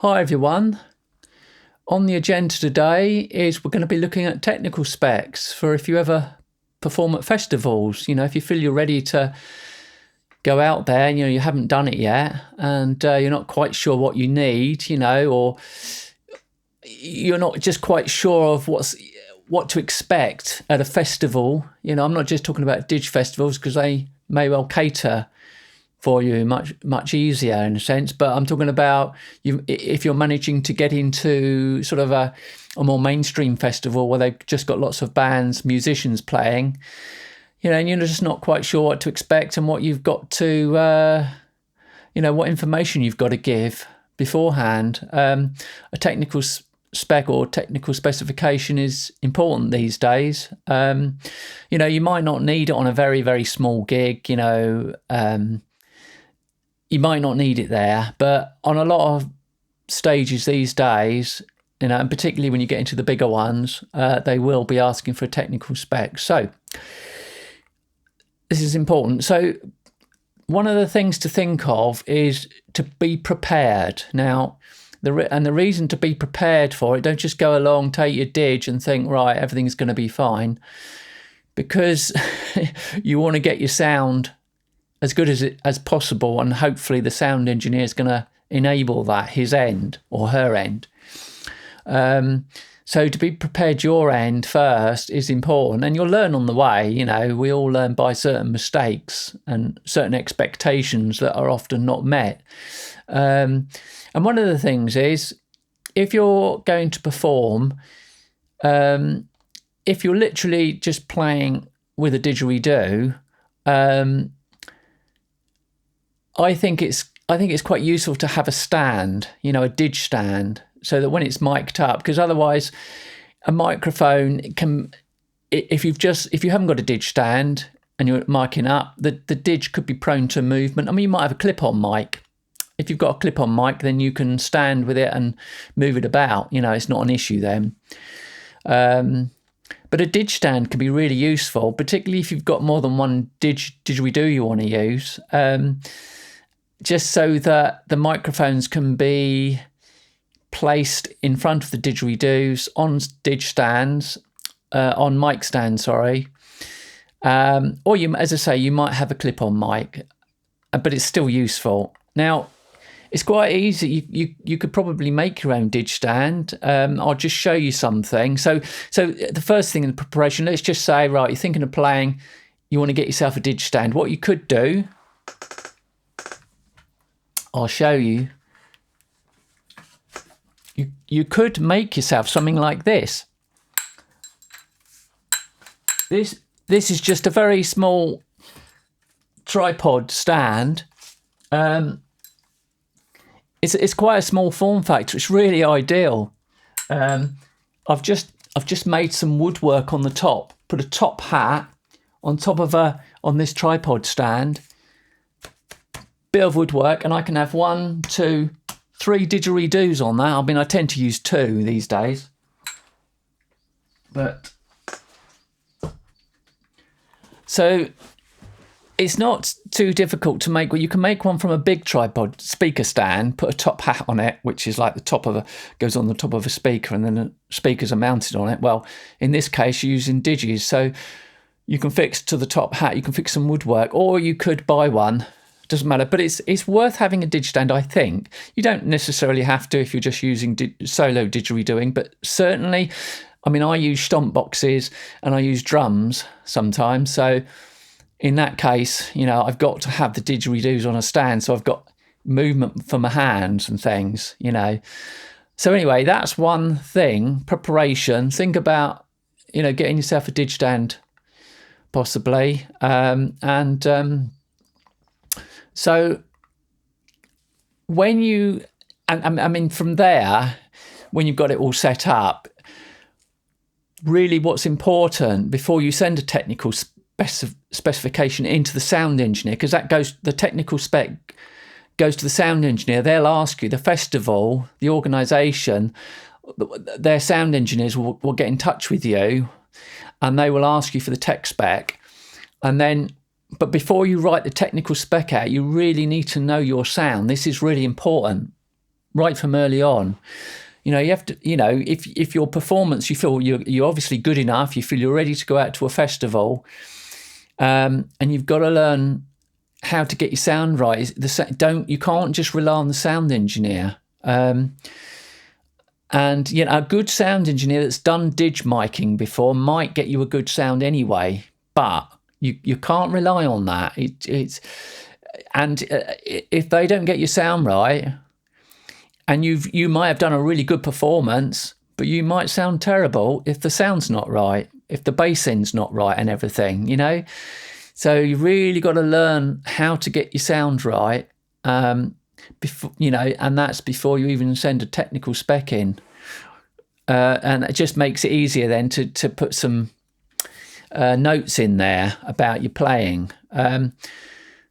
Hi everyone. On the agenda today is we're going to be looking at technical specs for if you ever perform at festivals. You know, if you feel you're ready to go out there, you know, you haven't done it yet and you're not quite sure what you need, you know, or you're not just quite sure of what to expect at a festival. You know, I'm not just talking about Didge festivals because they may well cater for you much easier in a sense, but I'm talking about if you're managing to get into sort of a more mainstream festival where they've just got lots of bands, musicians playing, you know, and you're just not quite sure what to expect and what you've got to, you know, what information you've got to give beforehand. A technical spec or technical specification is important these days. You know, you might not need it on a very, very small gig, you know, you might not need it there, but on a lot of stages these days, you know, and particularly when you get into the bigger ones, they will be asking for a technical spec. So this is important. So one of the things to think of is to be prepared. Now, the reason to be prepared for it, don't just go along, take your Didge and think, right, everything's going to be fine, because you want to get your sound as good as possible, and hopefully the sound engineer is going to enable that, his end or her end. So to be prepared your end first is important, and you'll learn on the way. You know, we all learn by certain mistakes and certain expectations that are often not met. And one of the things is, if you're going to perform, if you're literally just playing with a didgeridoo, I think it's quite useful to have a stand, you know, a Didge stand, so that when it's mic'd up, because otherwise a microphone can, if you haven't got a Didge stand and you're miking up, the Didge could be prone to movement. I mean, you might have a clip-on mic. If you've got a clip-on mic, then you can stand with it and move it about. You know, it's not an issue then. But a Didge stand can be really useful, particularly if you've got more than one didgeridoo you want to use. Just so that the microphones can be placed in front of the didgeridoos on Didge stands, on mic stands, sorry. Or you, as I say, you might have a clip-on mic, but it's still useful. Now, it's quite easy. You could probably make your own Didge stand. I'll just show you something. So the first thing in the preparation, let's just say, right, you're thinking of playing, you want to get yourself a Didge stand. What you could do, I'll show you. You could make yourself something like this. This is just a very small tripod stand. It's quite a small form factor. It's really ideal. I've just made some woodwork on the top. Put a top hat on top of on this tripod stand. Bit of woodwork, and I can have 1, 2, 3 didgeridoos on that. I mean, I tend to use 2 these days, but so it's not too difficult to make. Well, you can make one from a big tripod speaker stand, put a top hat on it, which is like the top of goes on the top of a speaker, and then the speakers are mounted on it. Well, in this case, you're using Didges, so you can fix to the top hat, you can fix some woodwork, or you could buy one. Doesn't matter, but it's worth having a Didge stand, I think. You don't necessarily have to if you're just using solo didgeridooing, but certainly, I mean, I use stomp boxes and I use drums sometimes, so in that case, you know, I've got to have the didgeridoos on a stand, so I've got movement for my hands and things, you know. So anyway, that's one thing, preparation. Think about, you know, getting yourself a Didge stand, possibly, so when you, and I mean, from there, when you've got it all set up, really what's important before you send a technical specification into the sound engineer, because the technical spec goes to the sound engineer. They'll ask you, the festival, the organisation, their sound engineers will get in touch with you and they will ask you for the tech spec. And then, but before you write the technical spec out, you really need to know your sound. This is really important. right from early on. You have to, if your performance, you feel you're obviously good enough, you feel you're ready to go out to a festival, and you've got to learn how to get your sound right. You can't just rely on the sound engineer. And a good sound engineer that's done didge miking before might get you a good sound anyway, but you can't rely on that. If they don't get your sound right, and you might have done a really good performance, but you might sound terrible if the sound's not right, if the bass end's not right and everything, So you really got to learn how to get your sound right, before, and that's before you even send a technical spec in. And it just makes it easier then to put some notes in there about your playing.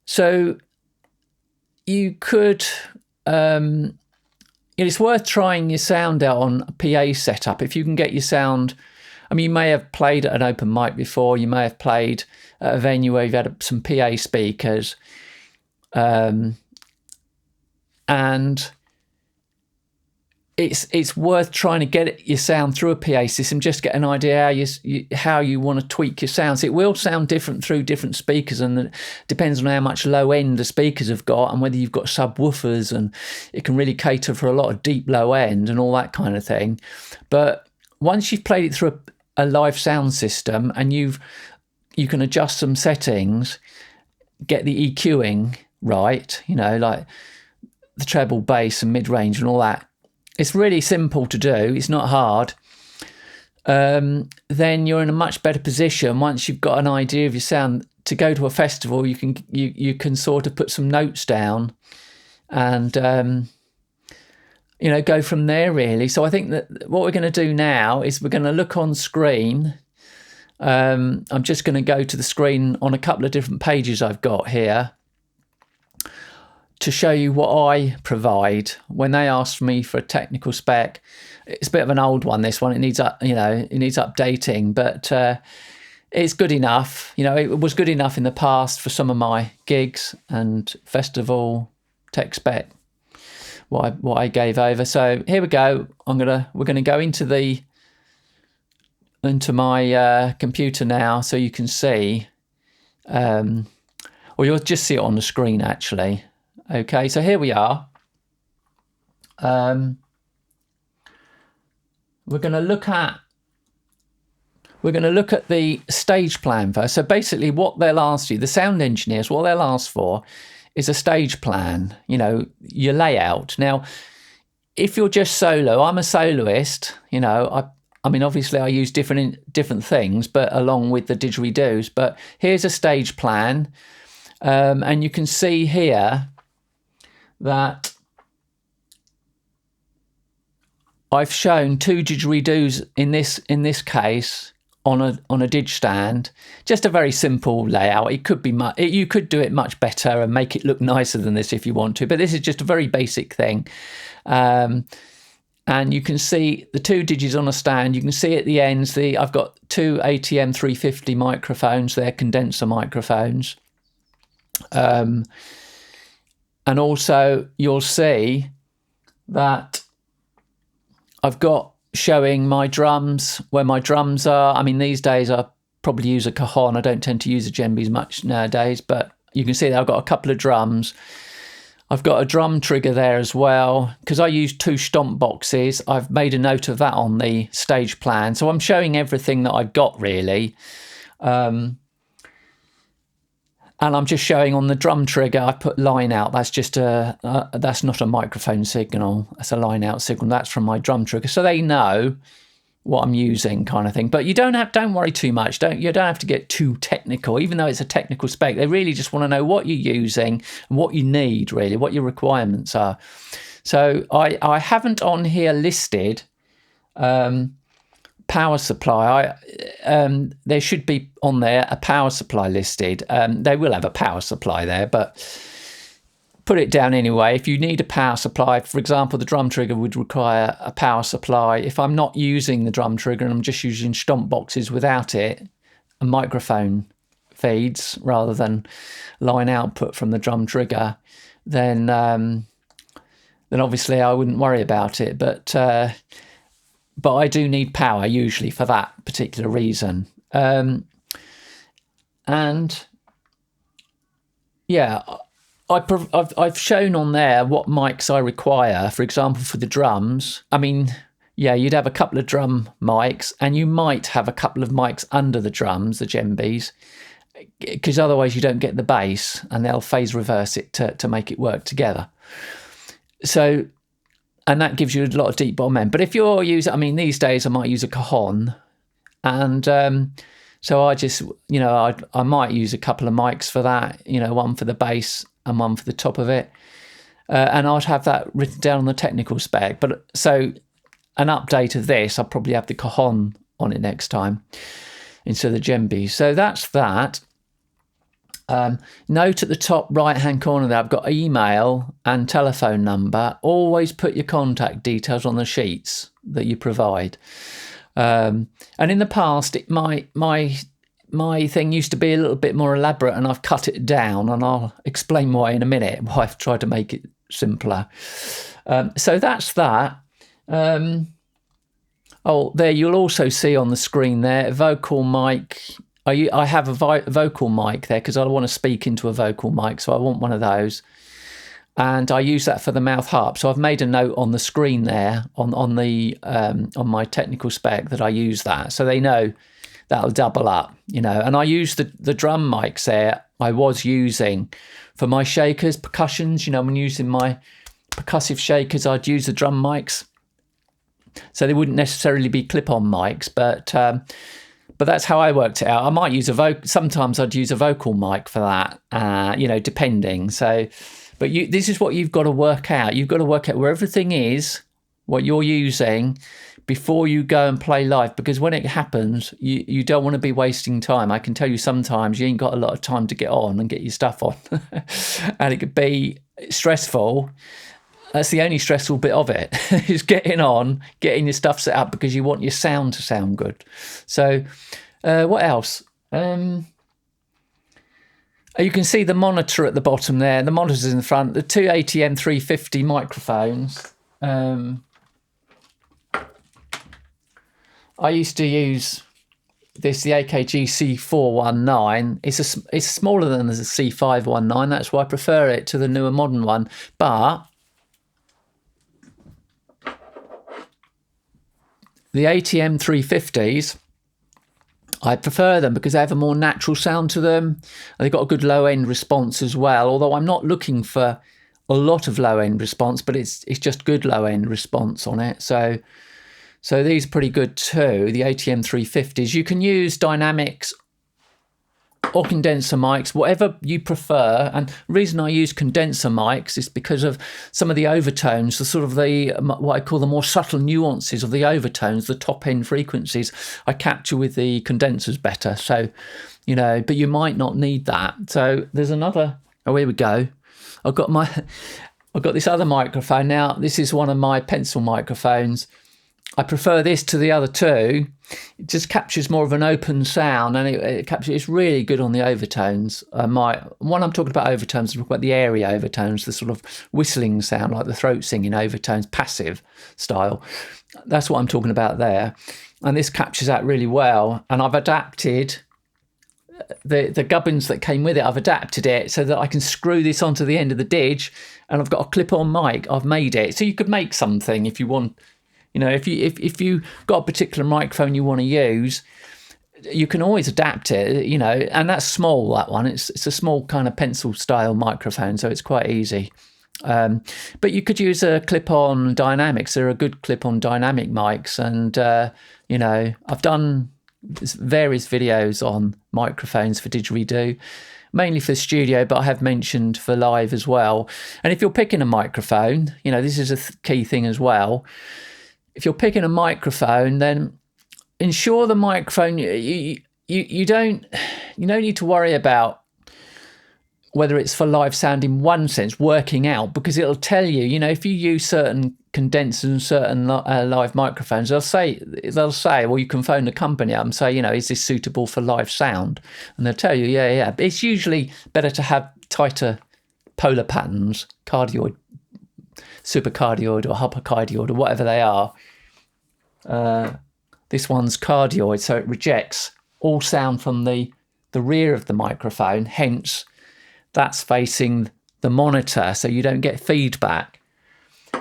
So you could... it's worth trying your sound out on a PA setup. If you can get your sound, you may have played at an open mic before, you may have played at a venue where you've had some PA speakers, and it's worth trying to get your sound through a PA system, just get an idea how you want to tweak your sounds. It will sound different through different speakers, and it depends on how much low end the speakers have got and whether you've got subwoofers, and it can really cater for a lot of deep low end and all that kind of thing. But once you've played it through a live sound system and you can adjust some settings, get the EQing right, like the treble, bass and mid-range and all that. It's really simple to do. It's not hard. Then you're in a much better position once you've got an idea of your sound to go to a festival. You can sort of put some notes down and go from there really. So I think that what we're going to do now is we're going to look on screen. I'm just going to go to the screen on a couple of different pages I've got here to show you what I provide when they asked me for a technical spec. It's a bit of an old one, this one. It needs updating, but it's good enough. It was good enough in the past for some of my gigs and festival tech spec, what I gave over. So here we go. We're gonna go into my computer now, so you can see, or you'll just see it on the screen actually. Okay, so here we are. We're going to look at the stage plan first. So basically, what they'll ask you, the sound engineers, what they'll ask for is a stage plan. Your layout. Now, if you're just solo, I'm a soloist. Obviously I use different things, but along with the didgeridoos. But here's a stage plan, and you can see here that I've shown 2 didgeridoos in this case on a didge stand. Just a very simple layout. It could be you could do it much better and make it look nicer than this if you want to, but this is just a very basic thing. And you can see the 2 didges on a stand. You can see at the ends I've got 2 ATM 350 microphones. They're condenser microphones. And also you'll see that I've got showing my drums, where my drums are. These days I probably use a cajon. I don't tend to use a djembes much nowadays, but you can see that I've got a couple of drums. I've got a drum trigger there as well, because I use 2 stomp boxes. I've made a note of that on the stage plan. So I'm showing everything that I've got really. And I'm just showing on the drum trigger, I put line out. That's just that's not a microphone signal. That's a line out signal. That's from my drum trigger. So they know what I'm using, kind of thing. But you don't worry too much. You don't have to get too technical, even though it's a technical spec. They really just want to know what you're using and what you need, really, what your requirements are. So I haven't on here listed power supply. There should be on there a power supply listed. They will have a power supply there, but put it down anyway. If you need a power supply, for example, the drum trigger would require a power supply. If I'm not using the drum trigger and I'm just using stomp boxes without it, a microphone feeds rather than line output from the drum trigger, then then obviously I wouldn't worry about it. But I do need power usually for that particular reason. And yeah, I've shown on there what mics I require. For example, for the drums, I mean, yeah, you'd have a couple of drum mics, and you might have a couple of mics under the drums, the djembes, because otherwise you don't get the bass, and they'll phase reverse it to make it work together. So, and that gives you a lot of deep bottom end. But if you're using, I mean, these days I might use a cajon, and so I just, you know, I might use a couple of mics for that, you know, one for the bass and one for the top of it. And I'd have that written down on the technical spec. But so an update of this, I'll probably have the cajon on it next time instead of the djembe. So that's that. Note at the top right hand corner there, I've got email and telephone number. Always put your contact details on the sheets that you provide. And in the past, my thing used to be a little bit more elaborate, and I've cut it down, and I'll explain why in a minute, why I've tried to make it simpler. So that's that. Oh, there, you'll also see on the screen there, a vocal mic. I have a vocal mic there because I want to speak into a vocal mic, so I want one of those. And I use that for the mouth harp. So I've made a note on the screen there on my technical spec that I use that, so they know that'll double up, you know. And I use the drum mics there. I was using for my shakers, percussions. You know, when using my percussive shakers, I'd use the drum mics. So they wouldn't necessarily be clip-on mics, but that's how I worked it out. I might use sometimes I'd use a vocal mic for that, you know, depending. So. But this is what you've got to work out. You've got to work out where everything is, what you're using, before you go and play live. Because when it happens, you don't want to be wasting time. I can tell you sometimes you ain't got a lot of time to get on and get your stuff on. And it could be stressful. That's the only stressful bit of it, is getting on, getting your stuff set up, because you want your sound to sound good. So what else? You can see the monitor at the bottom there. The monitor's in the front. The two ATM 350 microphones. I used to use this, the AKG C419. It's smaller than the C519. That's why I prefer it to the newer modern one. But the ATM 350s, I prefer them because they have a more natural sound to them. And they've got a good low-end response as well, although I'm not looking for a lot of low-end response, but it's just good low-end response on it. So these are pretty good too, the ATM 350s. You can use dynamics or condenser mics, whatever you prefer. And the reason I use condenser mics is because of some of the overtones, the sort of what I call the more subtle nuances of the overtones, the top end frequencies I capture with the condensers better. So, you know, but you might not need that. So there's another, oh, here we go. I've got this other microphone now. This is one of my pencil microphones. I prefer this to the other two. It just captures more of an open sound, and it's really good on the overtones. When I'm talking about overtones, I'm talking about the airy overtones, the sort of whistling sound, like the throat singing overtones, passive style. That's what I'm talking about there. And this captures that really well. And I've adapted the gubbins that came with it. I've adapted it so that I can screw this onto the end of the Didge, and I've got a clip-on mic. I've made it. So you could make something if you want. You know, if you got a particular microphone you want to use, you can always adapt it, you know, and that's small, that one. It's a small kind of pencil style microphone, so it's quite easy. But you could use a clip-on dynamics. There are good clip-on dynamic mics, and, you know, I've done various videos on microphones for Didgeridoo, mainly for the studio, but I have mentioned for live as well. And if you're picking a microphone, you know, this is a key thing as well. If you're picking a microphone, then ensure the microphone, you don't need to worry about whether it's for live sound in one sense, working out, because it'll tell you, you know, if you use certain condensers and certain live microphones, they'll say, well, you can phone the company up and say, you know, is this suitable for live sound? And they'll tell you, yeah. But it's usually better to have tighter polar patterns, cardioid supercardioid or hypercardioid or whatever they are. This one's cardioid, so it rejects all sound from the rear of the microphone, hence that's facing the monitor, so you don't get feedback.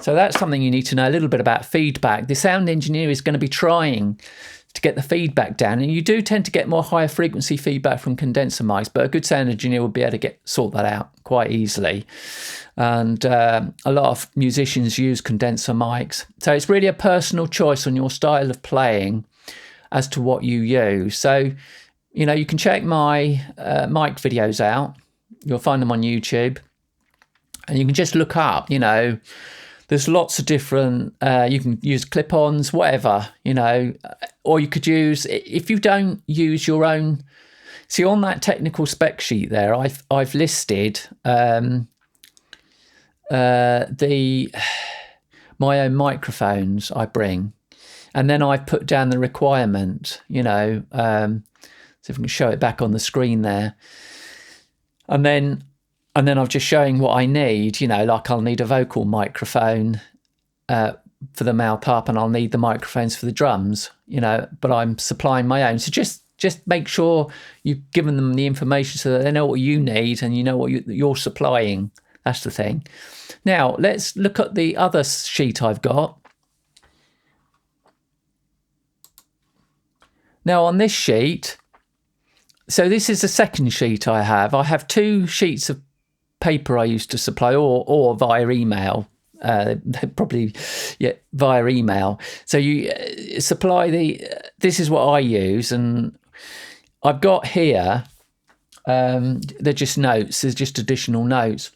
So that's something you need to know a little bit about feedback. The sound engineer is going to be trying to get the feedback down, and you do tend to get more higher frequency feedback from condenser mics, but a good sound engineer will be able to sort that out quite easily. And a lot of musicians use condenser mics, so it's really a personal choice on your style of playing as to what you use. So, you know, you can check my mic videos out. You'll find them on YouTube, and you can just look up, you know, there's lots of different, you can use clip-ons, whatever, you know, or you could use, if you don't use your own, see on that technical spec sheet there, I've listed my own microphones I bring, and then I've put down the requirement, you know, so if we can show it back on the screen there, and then I'm just showing what I need, you know, like I'll need a vocal microphone for the mouth harp, and I'll need the microphones for the drums, you know, but I'm supplying my own. So just make sure you've given them the information so that they know what you need and you know what you're supplying. That's the thing. Now, let's look at the other sheet I've got. Now, on this sheet, so this is the second sheet I have. I have two sheets of paper I used to supply, or via email, probably via email. So you supply this is what I use, and I've got here, they're just notes, there's just additional notes.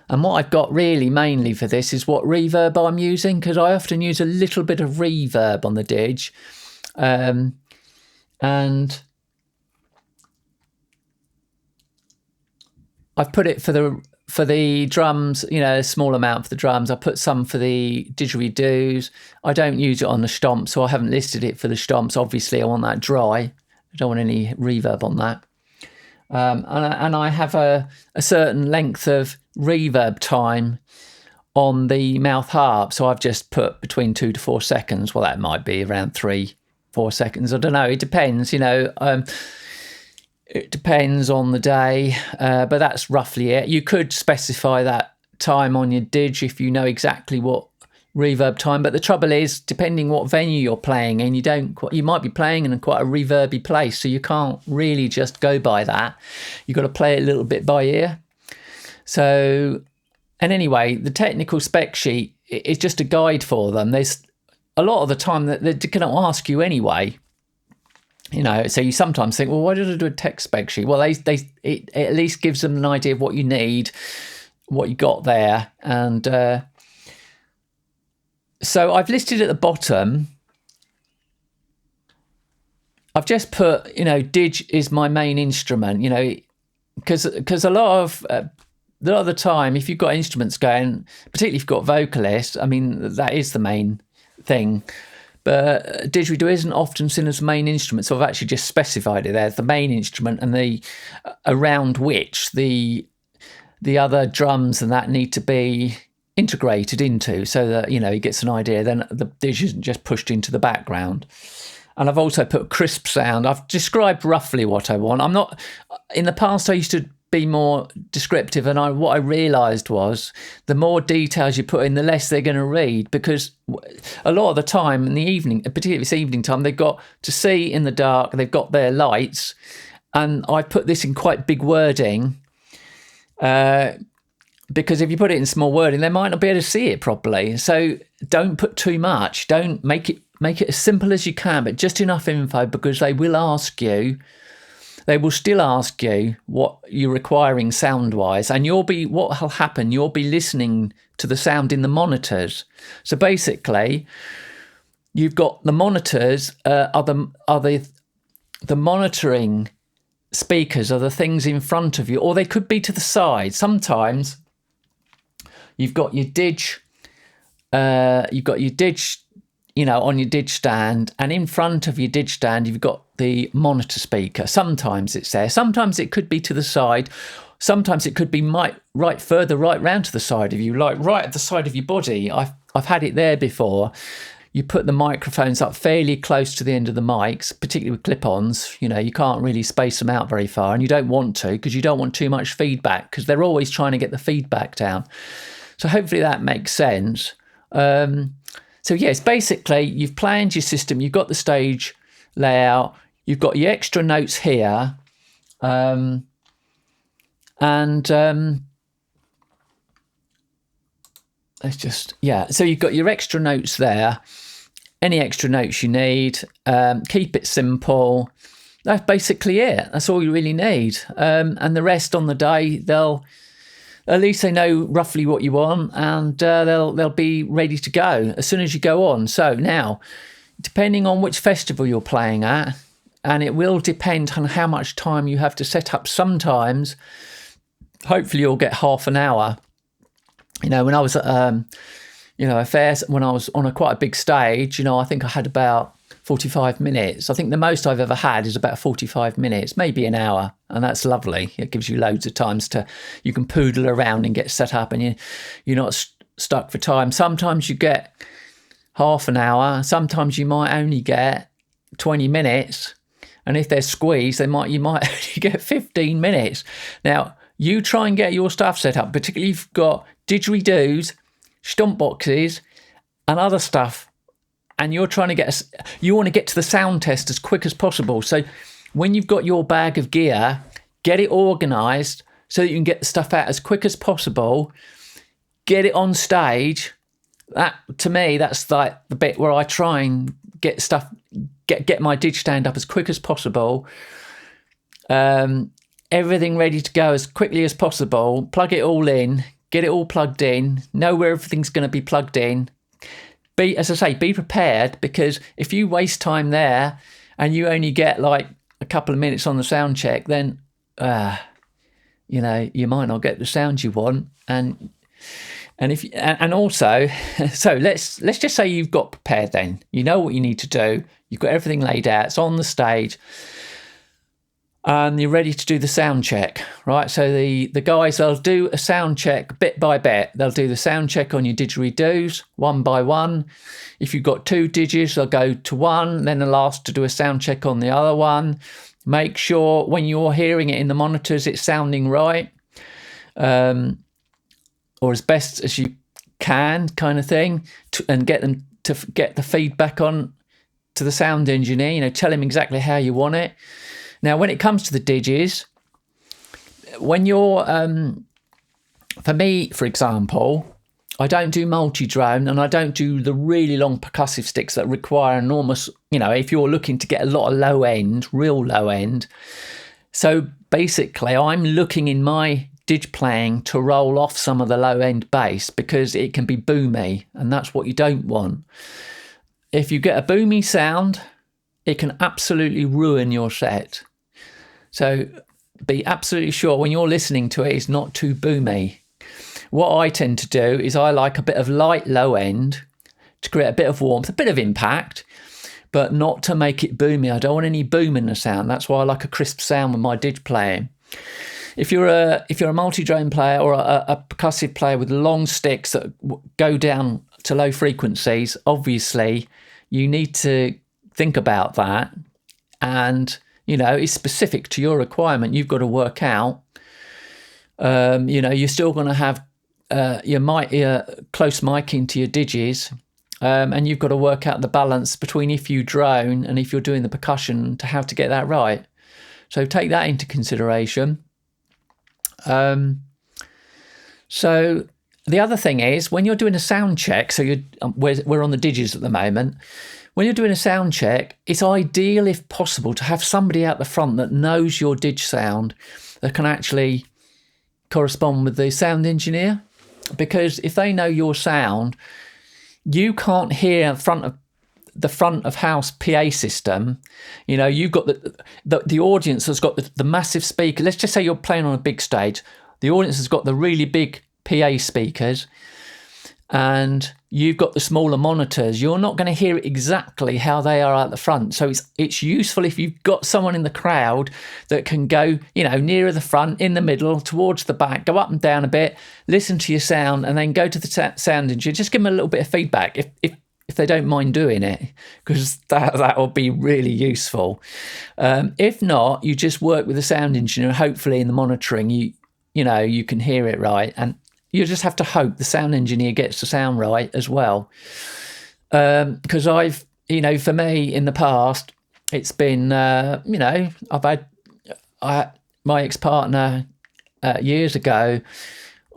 And what I've got really mainly for this is what reverb I'm using, because I often use a little bit of reverb on the Didge, and I've put it for the drums, you know, a small amount for the drums. I put some for the didgeridoos. I don't use it on the stomp, so I haven't listed it for the stomps. Obviously, I want that dry. I don't want any reverb on that. And I have a certain length of reverb time on the mouth harp, so I've just put between 2 to 4 seconds. Well, that might be around 3-4 seconds. I don't know. It depends, you know. It depends on the day, but that's roughly it. You could specify that time on your Didge if you know exactly what reverb time, but the trouble is, depending what venue you're playing in, you might be playing in quite a reverby place, so you can't really just go by that. You've got to play it a little bit by ear. So, and anyway, the technical spec sheet is just a guide for them. There's a lot of the time that they're going to ask you anyway. You know, so you sometimes think, well, why did I do a tech spec sheet? Well, it at least gives them an idea of what you need, what you got there. And so I've listed at the bottom, I've just put, you know, Didge is my main instrument, you know, because a lot of the time, if you've got instruments going, particularly if you've got vocalists, I mean, that is the main thing. But didgeridoo isn't often seen as the main instrument, so I've actually just specified it there as the main instrument, and the around which the other drums and that need to be integrated into, so that, you know, he gets an idea. Then the Didge isn't just pushed into the background. And I've also put crisp sound. I've described roughly what I want. I'm not. In the past, I used to be more descriptive, and what I realised was the more details you put in, the less they're going to read, because a lot of the time in the evening, particularly if it's evening time, they've got to see in the dark, they've got their lights, and I put this in quite big wording, because if you put it in small wording, they might not be able to see it properly. So don't put too much. Don't make it as simple as you can, but just enough info, because they will ask you. They will still ask you what you're requiring sound-wise, and what will happen, you'll be listening to the sound in the monitors. So basically, you've got the monitors are the monitoring speakers, are the things in front of you, or they could be to the side. Sometimes you've got your Didge, you know, on your dig stand, and in front of your dig stand, you've got the monitor speaker. Sometimes it's there. Sometimes it could be to the side. Sometimes it could be right further right round to the side of you, like right at the side of your body. I've had it there before. You put the microphones up fairly close to the end of the mics, particularly with clip-ons. You know, you can't really space them out very far, and you don't want to, because you don't want too much feedback, because they're always trying to get the feedback down. So hopefully that makes sense. So yes, basically you've planned your system, you've got the stage layout, you've got your extra notes here, let's just, yeah, so you've got your extra notes there, any extra notes you need, keep it simple. That's basically it. That's all you really need. And the rest on the day, at least they know roughly what you want, and they'll be ready to go as soon as you go on. So now, depending on which festival you're playing at, and it will depend on how much time you have to set up. Sometimes, hopefully you'll get half an hour. You know, when I was at, you know, a fair, when I was on quite a big stage, you know, I think I had about 45 minutes. I think the most I've ever had is about 45 minutes, maybe an hour. And that's lovely. It gives you loads of times you can poodle around and get set up, and you're not stuck for time. Sometimes you get half an hour. Sometimes you might only get 20 minutes. And if they're squeezed, you might only get 15 minutes. Now, you try and get your stuff set up, particularly if you've got didgeridoos, stomp boxes, and other stuff, and you're trying to you want to get to the sound test as quick as possible. So when you've got your bag of gear, get it organised so that you can get the stuff out as quick as possible, get it on stage. That, to me, that's like the bit where I try and get stuff, get my dig stand up as quick as possible. Everything ready to go as quickly as possible, plug it all in, get it all plugged in, know where everything's going to be plugged in. As I say, be prepared, because if you waste time there and you only get like a couple of minutes on the sound check, then, you know, you might not get the sound you want. And also, so let's just say you've got prepared then. You know what you need to do. You've got everything laid out. It's on the stage. And you're ready to do the sound check, right? So the guys, they'll do a sound check bit by bit. They'll do the sound check on your didgeridoos one by one. If you've got 2 digis, they'll go to one, then they'll ask to do a sound check on the other one. Make sure when you're hearing it in the monitors, it's sounding right, or as best as you can, kind of thing, and get them to get the feedback on to the sound engineer. You know, tell him exactly how you want it. Now, when it comes to the digis, when you're, for me, for example, I don't do multi-drone, and I don't do the really long percussive sticks that require enormous, you know, if you're looking to get a lot of low end, real low end. So basically, I'm looking in my dig playing to roll off some of the low end bass, because it can be boomy, and that's what you don't want. If you get a boomy sound, it can absolutely ruin your set. So be absolutely sure when you're listening to it, it's not too boomy. What I tend to do is I like a bit of light low end to create a bit of warmth, a bit of impact, but not to make it boomy. I don't want any boom in the sound. That's why I like a crisp sound with my dig playing. If you're a multi-drone player or a percussive player with long sticks that go down to low frequencies, obviously you need to think about that, and you know, it's specific to your requirement. You've got to work out, you know, you're still going to have your close miking to your digis, and you've got to work out the balance between if you drone and if you're doing the percussion to how to get that right. So take that into consideration. So the other thing is, when you're doing a sound check, so we're on the digis at the moment. When you're doing a sound check, it's ideal, if possible, to have somebody out the front that knows your dig sound, that can actually correspond with the sound engineer. Because if they know your sound, you can't hear the front of house PA system. You know, you've got the audience has got the massive speaker. Let's just say you're playing on a big stage. The audience has got the really big PA speakers, and you've got the smaller monitors, you're not going to hear it exactly how they are at the front. So it's useful if you've got someone in the crowd that can go, you know, nearer the front, in the middle, towards the back, go up and down a bit, listen to your sound, and then go to the sound engineer. Just give them a little bit of feedback if they don't mind doing it, because that will be really useful. If not, you just work with the sound engineer. Hopefully in the monitoring, you know, you can hear it right, and you just have to hope the sound engineer gets the sound right as well. Because I've, you know, for me in the past, it's been, you know, my ex-partner years ago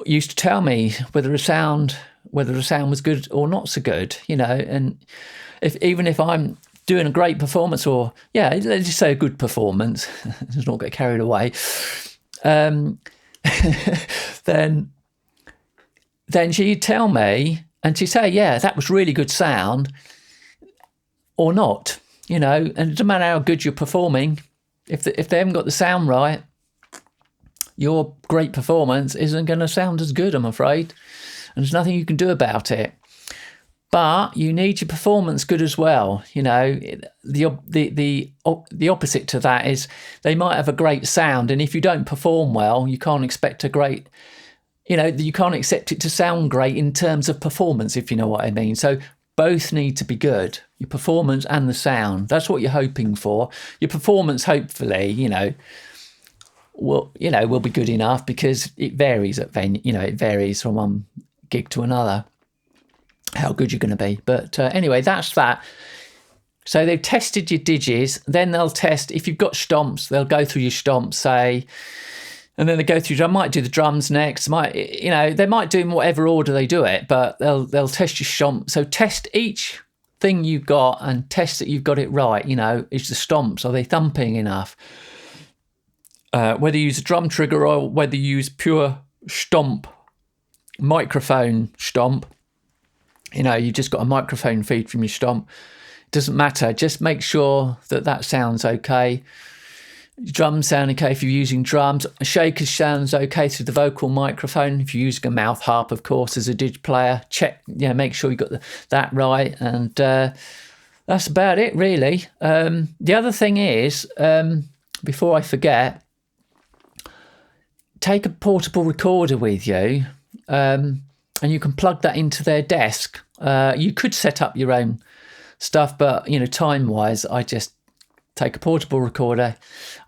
used to tell me whether the sound was good or not so good, you know, and even if I'm doing a great performance, or let's just say a good performance, let's not get carried away, then she'd tell me, and she'd say, yeah, that was really good sound, or not, you know, and it doesn't matter how good you're performing, if they haven't got the sound right, your great performance isn't going to sound as good, I'm afraid, and there's nothing you can do about it. But you need your performance good as well. You know, the opposite to that is they might have a great sound, and if you don't perform well, you can't expect a great, you know, you can't expect it to sound great in terms of performance, if you know what I mean. So both need to be good, your performance and the sound. That's what you're hoping for. Your performance, hopefully, you know, will be good enough, because it varies at venue. You know, it varies from one gig to another, how good you're going to be. But anyway, that's that. So they've tested your digis, then they'll test, if you've got stomps, they'll go through your stomps, say, and then they go through, I might do the drums next, you know, they might do in whatever order they do it, but they'll test your stomp. So test each thing you've got and test that you've got it right. You know, is the stomps, are they thumping enough? Whether you use a drum trigger or whether you use pure stomp, microphone stomp, you know, you just got a microphone feed from your stomp. It doesn't matter. Just make sure that sounds okay. Drums sound okay if you're using drums. A shaker sounds okay through the vocal microphone. If you're using a mouth harp, of course, as a dig player, check, you know, make sure you got that right. And that's about it, really. The other thing is, before I forget, take a portable recorder with you, and you can plug that into their desk. You could set up your own stuff, but, you know, time-wise, I just take a portable recorder,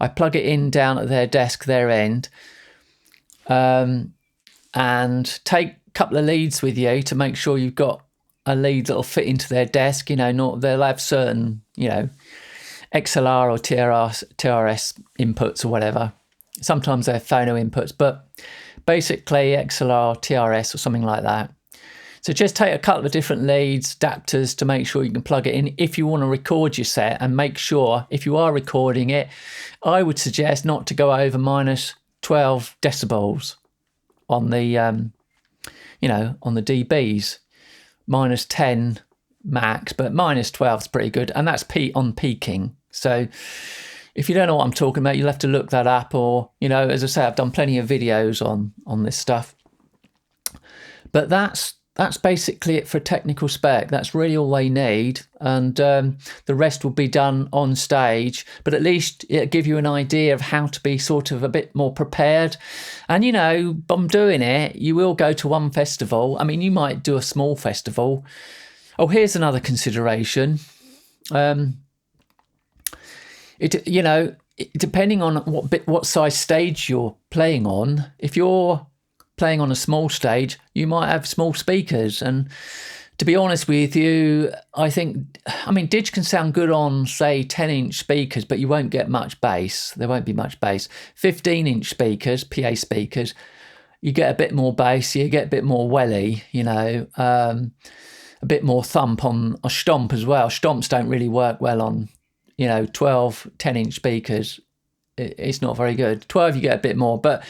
I plug it in down at their desk, their end, and take a couple of leads with you to make sure you've got a lead that'll fit into their desk. You know, they'll have certain, you know, XLR or TRS inputs or whatever. Sometimes they're phono inputs, but basically XLR, TRS or something like that. So just take a couple of different leads, adapters, to make sure you can plug it in if you want to record your set, and make sure if you are recording it, I would suggest not to go over minus 12 decibels on the, you know, on the dBs, minus 10 max, but minus 12 is pretty good. And that's on peaking. So if you don't know what I'm talking about, you'll have to look that up, or, you know, as I say, I've done plenty of videos on this stuff. But that's basically it for technical spec. That's really all they need, and the rest will be done on stage, but at least it'll give you an idea of how to be sort of a bit more prepared. And, you know, by doing it, you will go to one festival. I mean, you might do a small festival. Oh, here's another consideration. You know, depending on what size stage you're playing on, if you're playing on a small stage, you might have small speakers. And to be honest with you, I mean, Dig can sound good on, say, 10-inch speakers, but you won't get much bass. There won't be much bass. 15-inch speakers, PA speakers, you get a bit more bass, you get a bit more welly, you know, a bit more thump on a stomp as well. Stomps don't really work well on, you know, 12, 10-inch speakers. It's not very good. 12, you get a bit more, but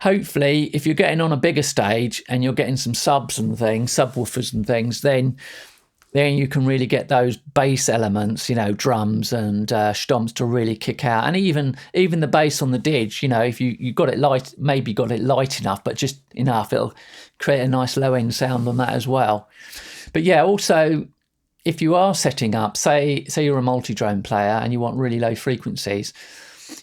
hopefully, if you're getting on a bigger stage and you're getting some subs and things, subwoofers and things, then then you can really get those bass elements, you know, drums and stomps to really kick out. And even the bass on the Didge, you know, if you got it light, maybe got it light enough, but just enough, it'll create a nice low end sound on that as well. But yeah, also, if you are setting up, say you're a multi-drone player and you want really low frequencies,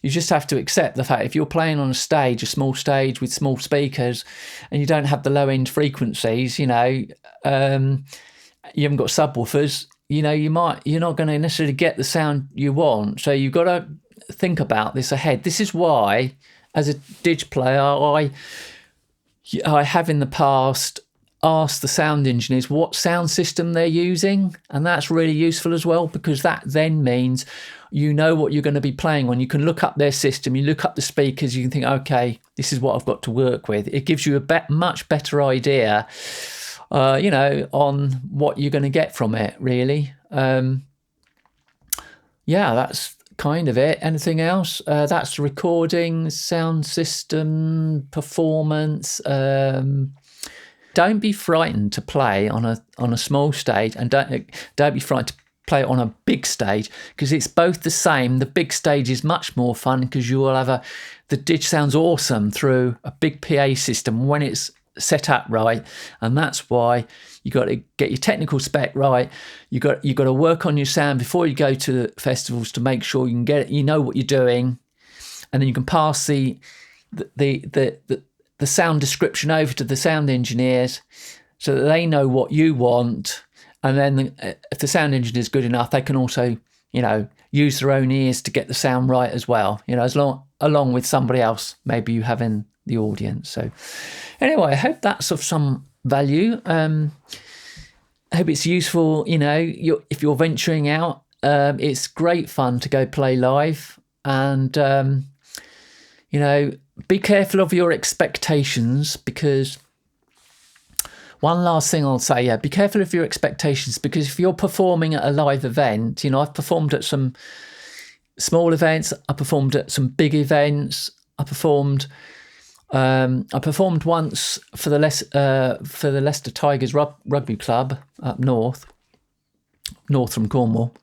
you just have to accept the fact if you're playing on a stage, a small stage with small speakers, and you don't have the low end frequencies, you know, you haven't got subwoofers, you know, you're not going to necessarily get the sound you want. So you've got to think about this ahead. This is why, as a Didge player, I have in the past asked the sound engineers what sound system they're using, and that's really useful as well, because that then means you know what you're going to be playing on. You can look up their system, you look up the speakers, you can think, okay, this is what I've got to work with. It gives you a much better idea, you know, on what you're going to get from it, really. Yeah, that's kind of it. Anything else? That's the recording, sound system, performance. Don't be frightened to play on a small stage, and don't be frightened to play it on a big stage, because it's both the same. The big stage is much more fun because you will have the Didge sounds awesome through a big PA system when it's set up right, and that's why you got to get your technical spec right. You got to work on your sound before you go to the festivals to make sure you can get it, you know what you're doing, and then you can pass the sound description over to the sound engineers so that they know what you want. And then if the sound engineer is good enough, they can also, you know, use their own ears to get the sound right as well, you know, along with somebody else maybe you have in the audience. So anyway, I hope that's of some value. I hope it's useful, you know, if you're venturing out. It's great fun to go play live, and, you know, be careful of your expectations, because one last thing I'll say, yeah, be careful of your expectations, because if you're performing at a live event, you know, I've performed at some small events, I performed at some big events, I performed once for the Leicester Tigers rugby club up north from Cornwall.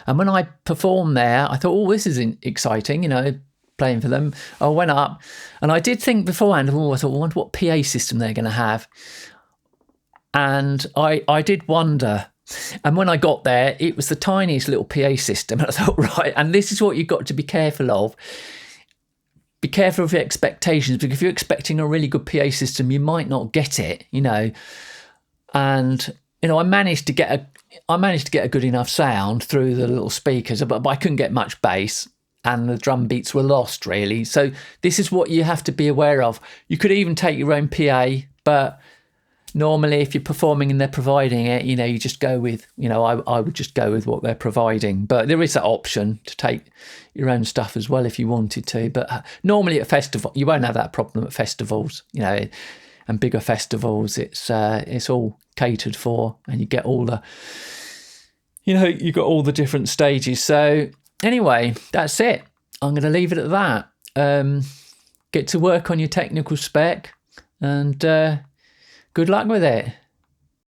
And when I performed there, I thought, oh, this is exciting, you know, playing for them. I went up and I did think beforehand, I thought, I wonder what PA system they're going to have. And I did wonder. And when I got there, it was the tiniest little PA system. And I thought, right, and this is what you've got to be careful of. Be careful of your expectations, because if you're expecting a really good PA system, you might not get it, you know. And, you know, I managed to get a good enough sound through the little speakers, but I couldn't get much bass, and the drum beats were lost, really. So this is what you have to be aware of. You could even take your own PA, but normally if you're performing and they're providing it, you know, you just go with, you know, I would just go with what they're providing. But there is that option to take your own stuff as well if you wanted to. But normally at festival, you won't have that problem at festivals, you know, and bigger festivals. It's all catered for, and you get all the, you know, you got all the different stages. So anyway, that's it. I'm going to leave it at that. Get to work on your technical spec, and good luck with it.